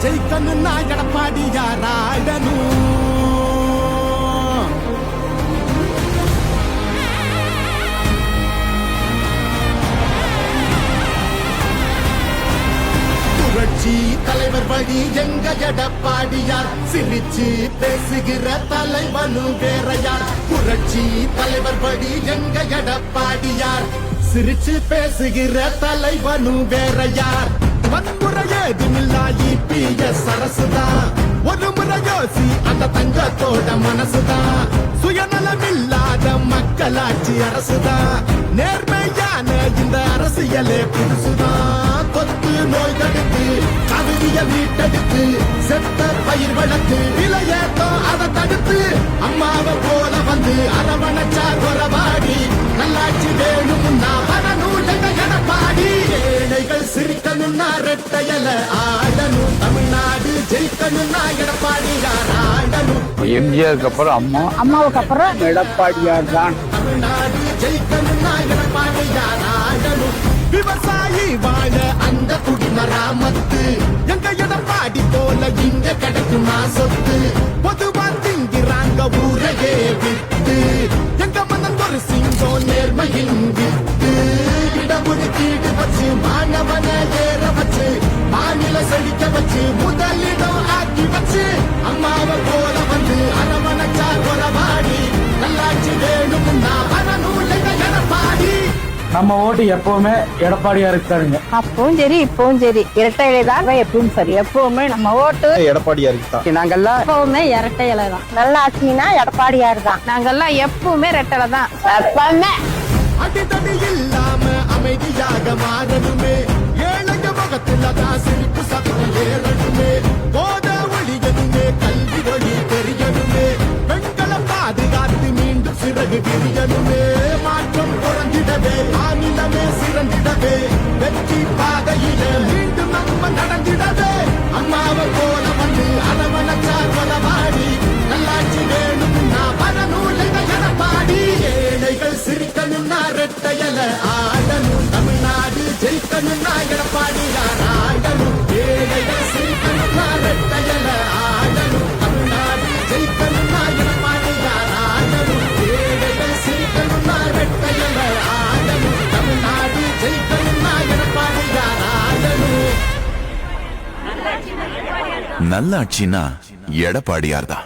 ஜெயிக்கணும்னா எடப்பாடியார் ஆடணும். புரட்சி தலைவர் வழி எங்க எடப்பாடியார், சிரிச்சு பேசுகிற தலைவனும் வேறையார். புரட்சி தலைவர் வழி எங்க எடப்பாடியார், சிரிச்சு பேசுகிற தலைவனும் வேறையார். வன்முறையே EPS அரசுதான், ஒரு முறை யோசி அந்த தங்கத்தோட மனசுதான். சுயநலமில்லாத மக்களாட்சி அரசுதான், நேர்மையான இந்த அரசியலே புதுசுதான். தொத்து நோய் தடுத்து கவிதைய மீட்டெடுத்து செத்த பயிர் வளர்த்து விலையேத்தம் அதை தடுத்து அம்மாவை போல வந்து அரவணைச்சார் உறவாடி. நல்லாட்சி வேணும்னா வரணும் எங்க எடப்பாடி. ஏழைகள் சிரிக்கணும்னா ரெட்டையல ஆடணும், தமிழ்நாடு ஜெயிக்கணும்னா எடப்பாடியார் ஆடணும். எம்ஜிஆருக்கு அப்புறம் அம்மாவுக்கு அப்புறம் எடப்பாடியார் தான். தமிழ்நாடு ஜெயிக்கணும்னா எடப்பாடியார் ஆடணும். விவசாயி வாழ அந்த குடிமராமத்து எங்க எடப்பாடி போல இங்க கிடைக்குமா சொத்து. பொதுவா திங்கிறாங்க ஊரையே விட்டு, எங்க மனம் ஒரு சிங்கம் நேர்மையின் விட்டு. இடஒதுக்கீடு வச்சு மாணவன ஏற வச்சு, மாநில செழிக்க வச்சு முதலிடம் ஆக்கி வச்சு, அம்மாவை போல வந்து அரவணைச்சார் உறவாடி. நல்லாட்சி வேணும்னா வரணும் எங்க எடப்பாடி. நம்ம ஓட்டு எப்பவுமே எடப்பாடியாருக்கு தானுங்க. அப்பவும் சரி இப்பவும் சரி இரட்டை இலை தான் எப்பவும் சரி. எப்பவுமே நம்ம ஓட்டு எடப்பாடியாருக்கு தான். நாங்கெல்லாம் எப்பவுமே இரட்டை இலை தான். நல்லா ஆச்சுன்னா எடப்பாடியாரு தான். நாங்கெல்லாம் எப்பவுமே ரெட்டலை தான் எப்பவுமே. அடித்தடி இல்லாம அமைதியாக மாறணுமே, ஏழைங்க முகத்துல தான் சிரிப்பு சத்தம் ஏறணுமே. போத ஒளியணுமே, கல்வி ஒளி தெரியணுமே, பெண்களை பாதுகாத்து மீண்டும் சிறகு விரியணுமே. மாற்றம் குறைந்திடவே மாநிலமே சிறந்திடவே, வெற்றி பாதையில மீண்டும் நம்ம நடந்திடவே. அம்மாவை போல வந்து அரவணைச்சார் உறவாடி. நல்லாட்சி வேணும்னா வரணும் எங்க எடப்பாடி. ஏழைகள் சிரிக்கணும்னா ரெட்டையல ஆடணும், தமிழ்நாடு ஜெயிக்கணும்னா எடப்பாடியார் ஆடணும். ஏழைகள் சிரிக்கணும்னா ரெட்டையல ஆடணும், தமிழ்நாடு ஜெயிக்கணும்னா எடப்பாடியார் ஆடணும். ஏழைகள் சிரிக்கணும்னா ரெட்டையல ஆடணும், தமிழ்நாடு ஜெயிக்கணும்னா எடப்பாடியார் ஆடணும். நல்லாட்சினா எடப்பாடியார் தான்.